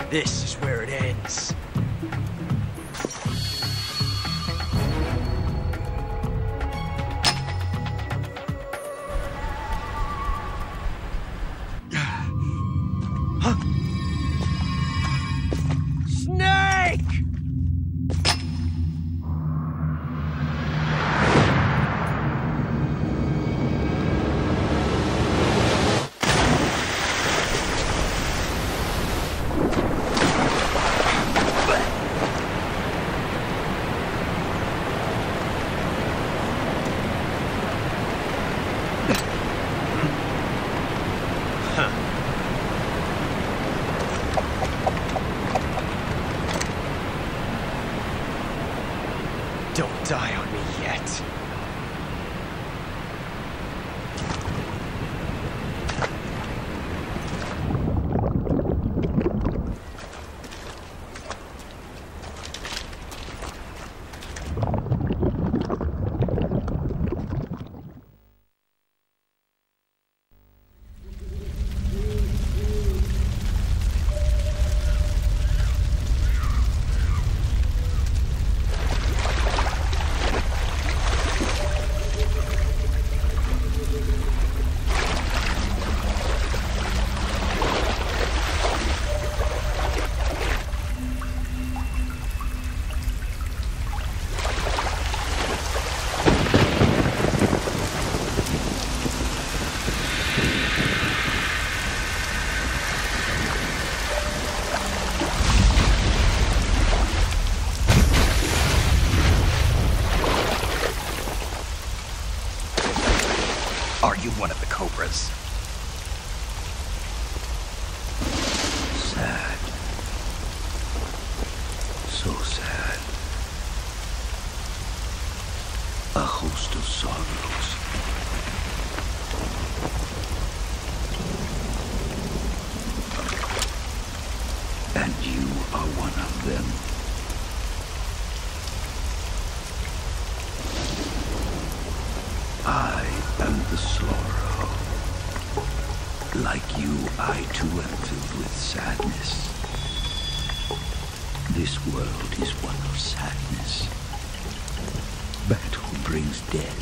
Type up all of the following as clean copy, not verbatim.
This is where it ends. Snake! Don't die on me yet. Are you one of the cobras? Sad. So sad. A host of sorrows. And you are one of them. I am the sorrow. Like you, I too am filled with sadness. This world is one of sadness. Battle brings death.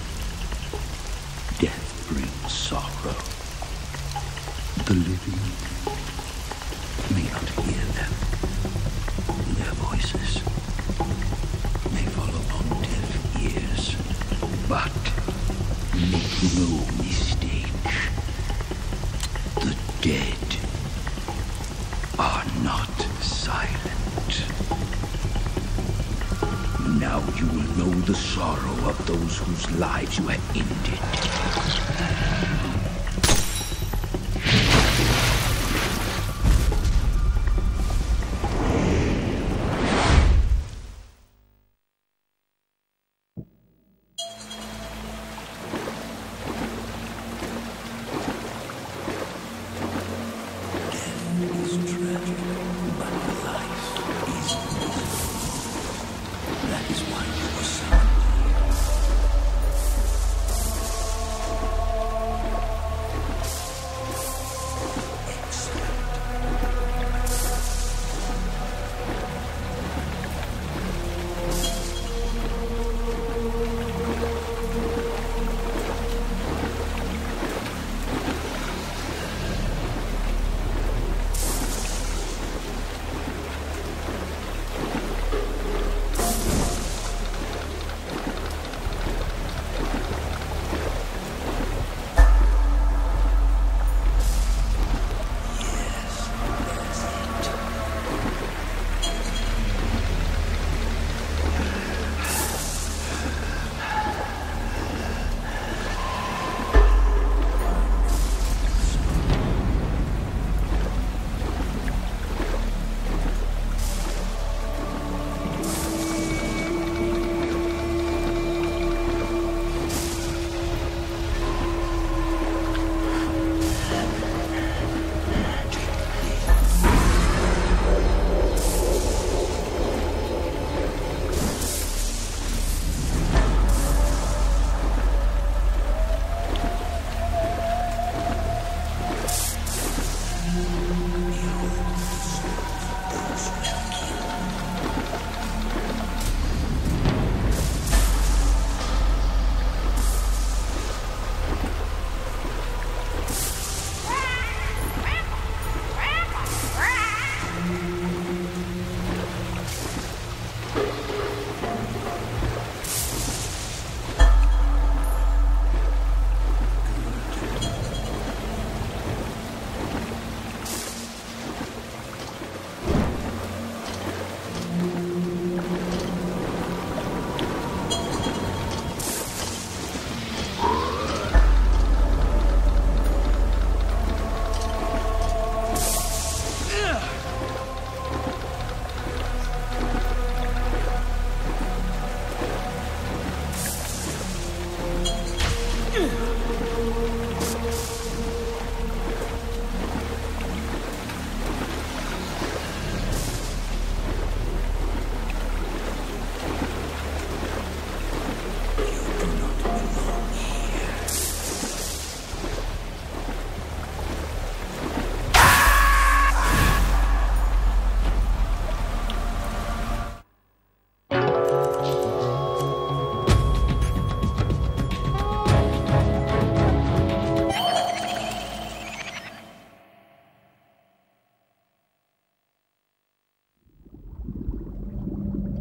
Death brings sorrow. The living may not hear them. Their voices may fall upon deaf ears. But make no mistake, the dead are not silent. Now you will know the sorrow of those whose lives you have ended.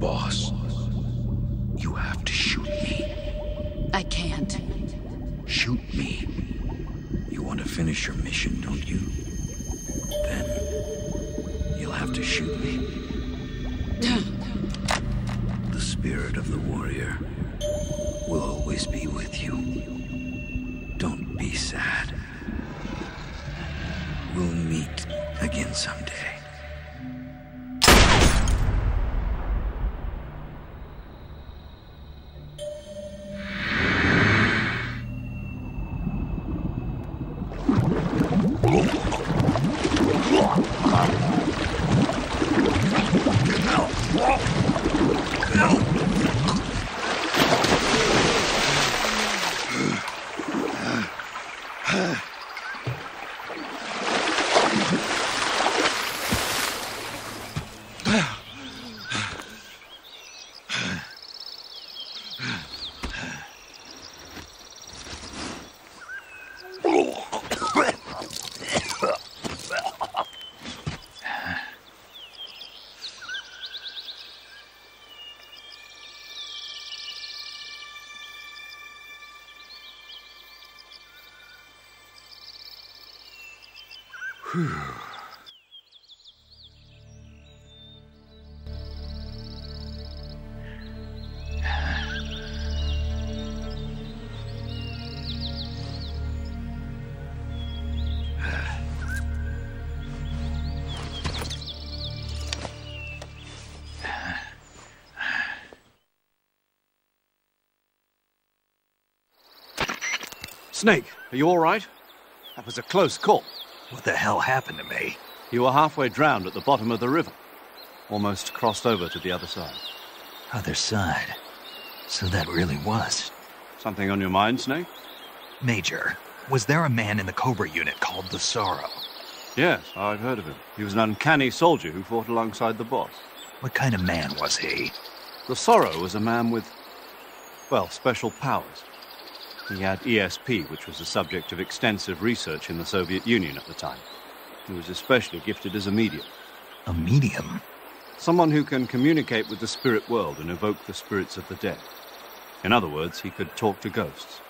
boss. You have to shoot me. I can't. Shoot me. You want to finish your mission, don't you? Then you'll have to shoot me. The spirit of the warrior will always be with you. Don't be sad. We'll meet again someday. Snake, are you all right? That was a close call. What the hell happened to me? You were halfway drowned at the bottom of the river. Almost crossed over to the other side. Other side. So that really was. Something on your mind, Snake? Major, was there a man in the Cobra unit called the Sorrow? Yes, I've heard of him. He was an uncanny soldier who fought alongside the boss. What kind of man was he? The Sorrow was a man with, well, special powers. He had ESP, which was the subject of extensive research in the Soviet Union at the time. He was especially gifted as a medium. A medium? Someone who can communicate with the spirit world and evoke the spirits of the dead. In other words, he could talk to ghosts.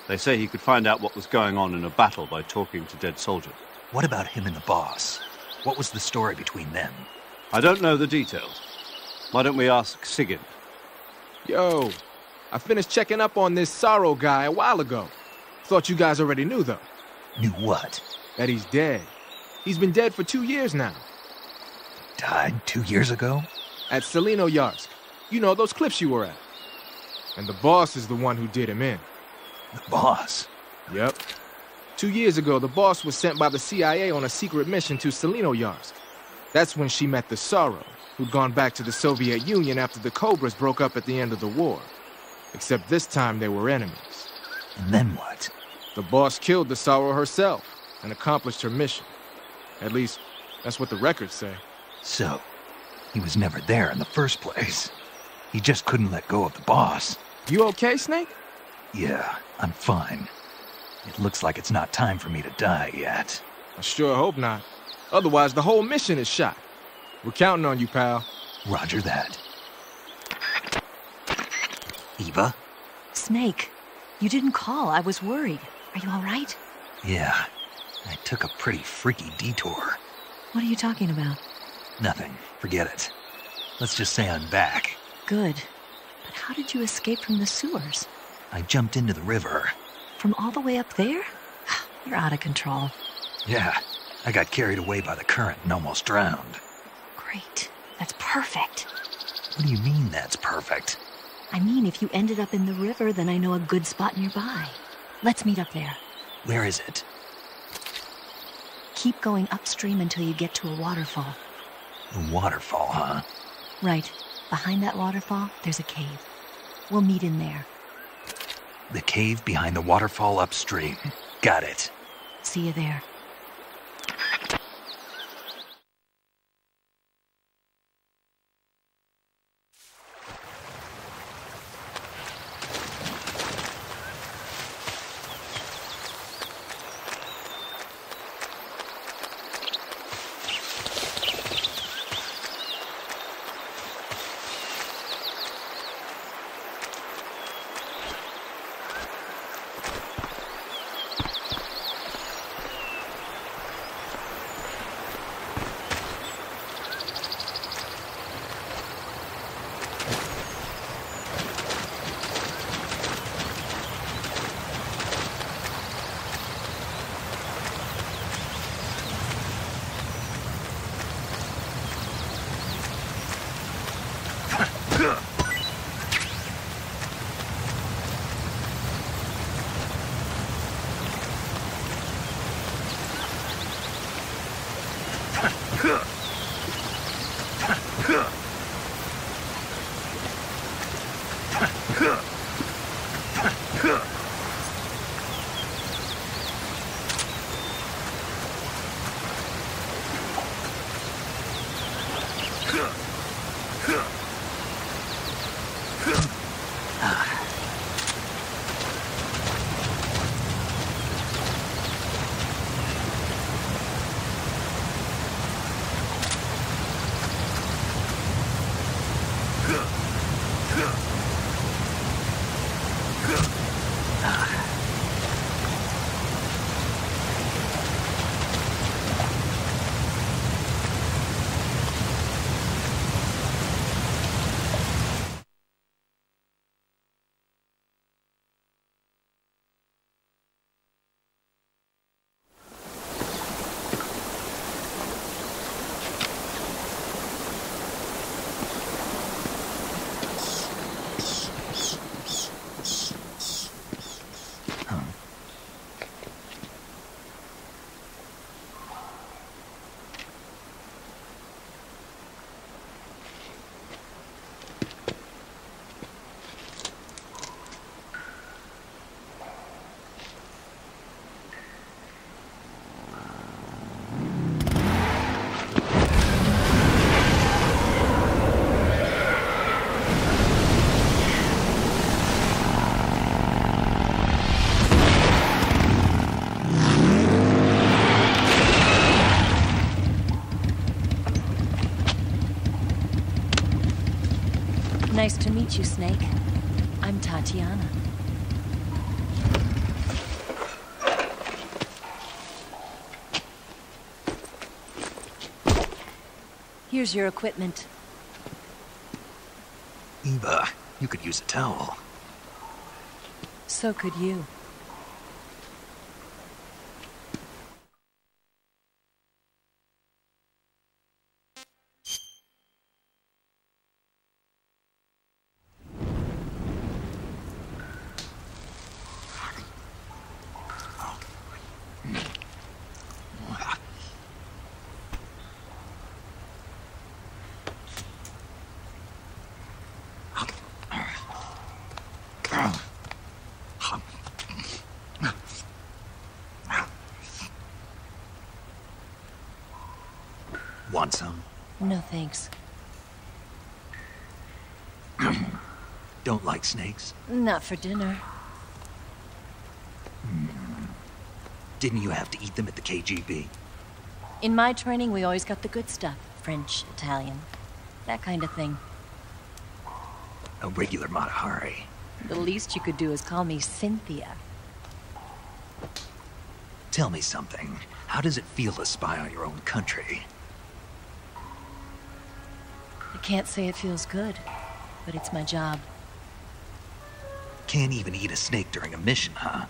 They say he could find out what was going on in a battle by talking to dead soldiers. What about him and the boss? What was the story between them? I don't know the details. Why don't we ask Sigint? Yo, I finished checking up on this Sorrow guy a while ago. Thought you guys already knew, though. Knew what? That he's dead. He's been dead for 2 years now. Died 2 years ago? At Selino-Yarsk. You know, those cliffs you were at. And the boss is the one who did him in. The boss? Yep. 2 years ago, the boss was sent by the CIA on a secret mission to Selino-Yarsk. That's when she met the Sorrow, who'd gone back to the Soviet Union after the Cobras broke up at the end of the war. Except this time they were enemies. And then what? The boss killed the Sorrow herself and accomplished her mission. At least, that's what the records say. So, he was never there in the first place. He just couldn't let go of the boss. You okay, Snake? Yeah, I'm fine. It looks like it's not time for me to die yet. I sure hope not. Otherwise, the whole mission is shot. We're counting on you, pal. Roger that. Eva? Snake, you didn't call. I was worried. Are you all right? Yeah, I took a pretty freaky detour. What are you talking about? Nothing. Forget it. Let's just say I'm back. Good. But how did you escape from the sewers? I jumped into the river. From all the way up there? You're out of control. Yeah, I got carried away by the current and almost drowned. Great. That's perfect. What do you mean that's perfect? I mean, if you ended up in the river, then I know a good spot nearby. Let's meet up there. Where is it? Keep going upstream until you get to a waterfall. A waterfall, huh? Right. Behind that waterfall, there's a cave. We'll meet in there. The cave behind the waterfall upstream. Got it. See you there. Nice to meet you, Snake. I'm Tatiana. Here's your equipment. Eva, you could use a towel. So could you. Want some? No thanks. Don't like snakes? Not for dinner. Didn't you have to eat them at the KGB? In my training, we always got the good stuff. French, Italian, that kind of thing. A regular Matahari. The least you could do is call me Cynthia. Tell me something. How does it feel to spy on your own country? I can't say it feels good, but it's my job. Can't even eat a snake during a mission, huh?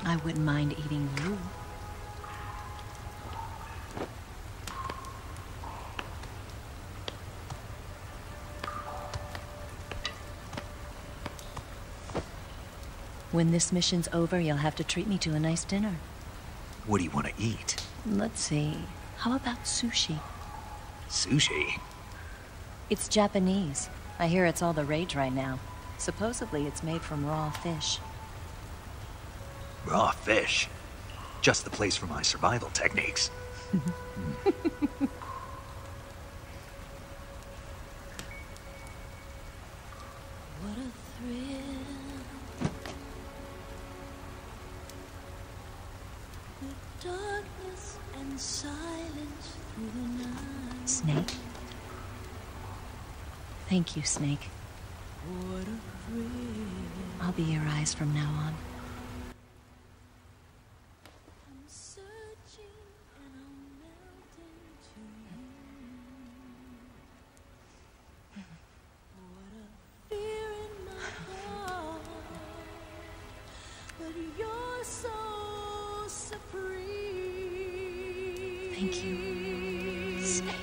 I wouldn't mind eating you. When this mission's over, you'll have to treat me to a nice dinner. What do you want to eat? Let's see. How about sushi? Sushi? It's Japanese. I hear it's all the rage right now. Supposedly it's made from raw fish. Raw fish? Just the place for my survival techniques. What a thrill. The darkness and silence through the night. Snake? Thank you, Snake. What a thrill. I'll be your eyes from now on. I'm searching and I'll melt into you. What a fear in my heart, but you're so supreme. Thank you, Snake.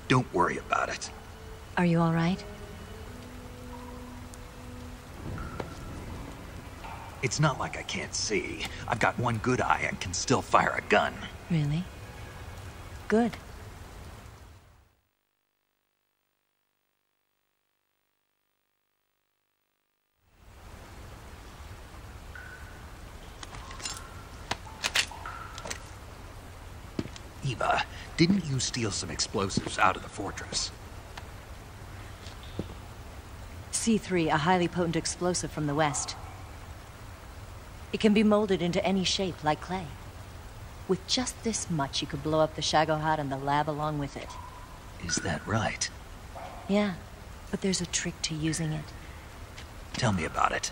Don't worry about it. Are you all right? It's not like I can't see. I've got one good eye and can still fire a gun. Really? Good. Eva, didn't you steal some explosives out of the fortress? C3, a highly potent explosive from the west. It can be molded into any shape, like clay. With just this much, you could blow up the Shagohod and the lab along with it. Is that right? Yeah, but there's a trick to using it. Tell me about it.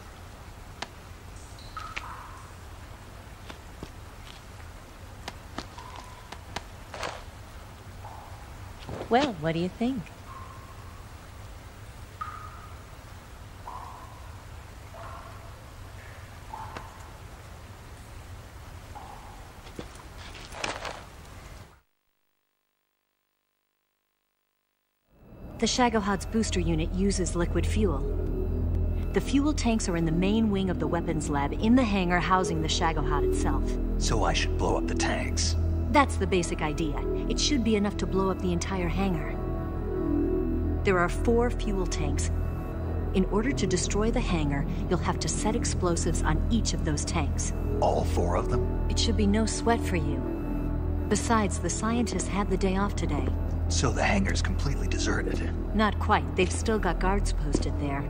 Well, what do you think? The Shagohod's booster unit uses liquid fuel. The fuel tanks are in the main wing of the weapons lab in the hangar housing the Shagohod itself. So I should blow up the tanks. That's the basic idea. It should be enough to blow up the entire hangar. There are 4 fuel tanks. In order to destroy the hangar, you'll have to set explosives on each of those tanks. All 4 of them? It should be no sweat for you. Besides, the scientists had the day off today. So the hangar's completely deserted. Not quite. They've still got guards posted there.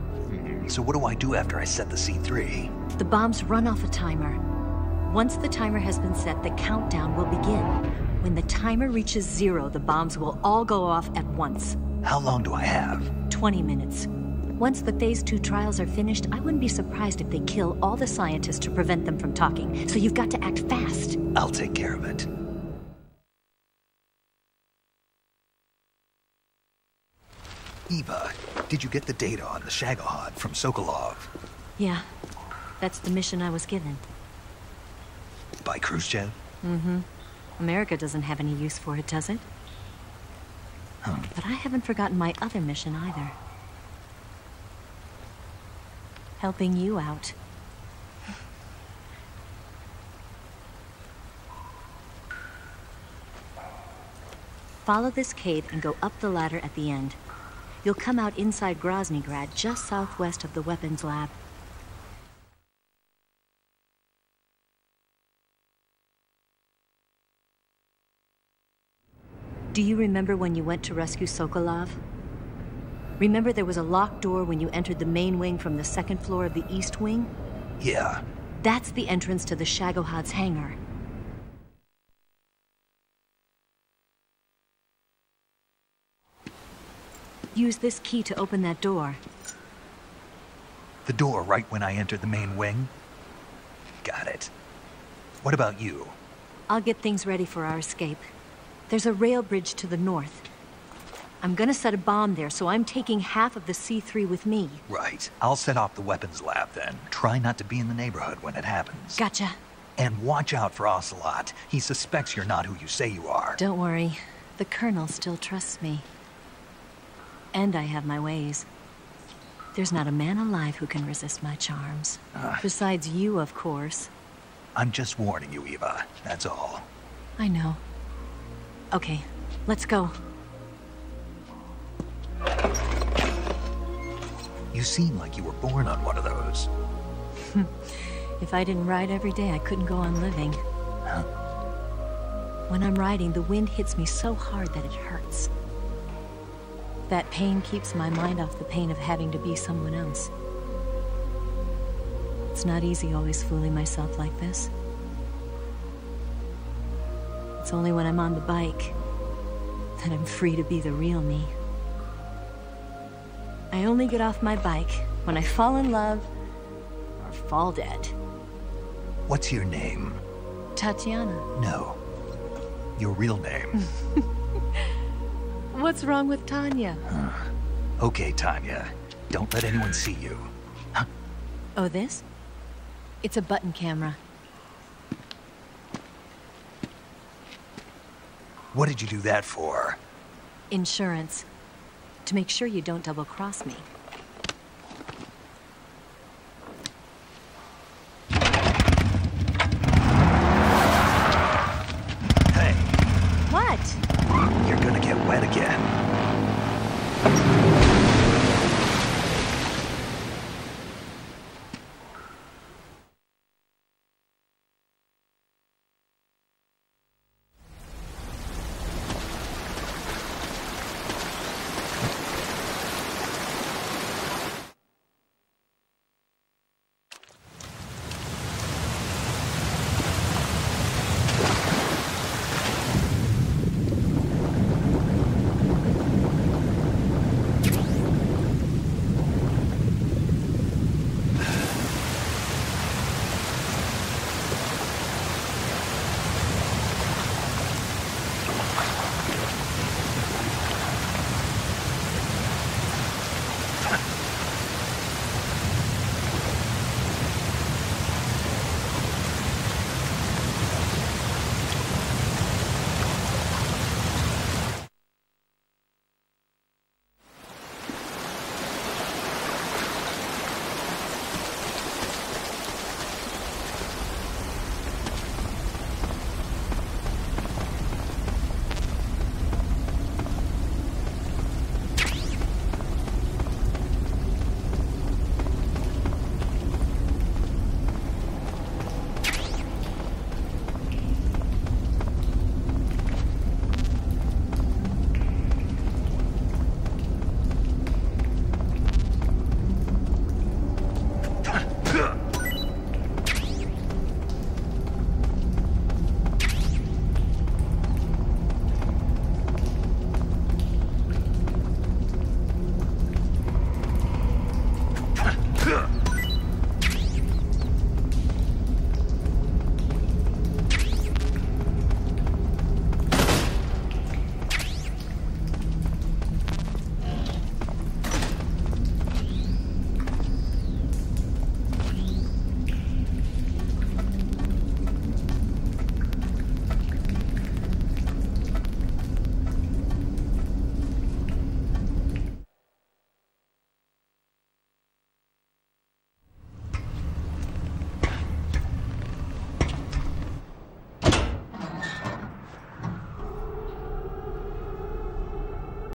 So what do I do after I set the C3? The bombs run off a timer. Once the timer has been set, the countdown will begin. When the timer reaches 0, the bombs will all go off at once. How long do I have? 20 minutes. Once the Phase 2 trials are finished, I wouldn't be surprised if they kill all the scientists to prevent them from talking. So you've got to act fast. I'll take care of it. Eva, did you get the data on the Shagohod from Sokolov? Yeah, that's the mission I was given. By Khrushchev? Mm-hmm. America doesn't have any use for it, does it? But I haven't forgotten my other mission either. Helping you out. Follow this cave and go up the ladder at the end. You'll come out inside Groznygrad, just southwest of the weapons lab. Do you remember when you went to rescue Sokolov? Remember there was a locked door when you entered the main wing from the 2nd floor of the east wing? Yeah. That's the entrance to the Shagohod's hangar. Use this key to open that door. The door right when I entered the main wing? Got it. What about you? I'll get things ready for our escape. There's a rail bridge to the north. I'm gonna set a bomb there, so I'm taking half of the C3 with me. Right. I'll set off the weapons lab then. Try not to be in the neighborhood when it happens. Gotcha. And watch out for Ocelot. He suspects you're not who you say you are. Don't worry. The Colonel still trusts me. And I have my ways. There's not a man alive who can resist my charms. Besides you, of course. I'm just warning you, Eva. That's all. I know. Okay, let's go. You seem like you were born on one of those. If I didn't ride every day, I couldn't go on living. Huh? When I'm riding, the wind hits me so hard that it hurts. That pain keeps my mind off the pain of having to be someone else. It's not easy always fooling myself like this. It's only when I'm on the bike that I'm free to be the real me. I only get off my bike when I fall in love or fall dead. What's your name? Tatiana. No. Your real name. What's wrong with Tanya? Okay, Tanya. Don't let anyone see you. Huh? Oh, this? It's a button camera. What did you do that for? Insurance. To make sure you don't double-cross me. Hey, What? you're gonna get wet again.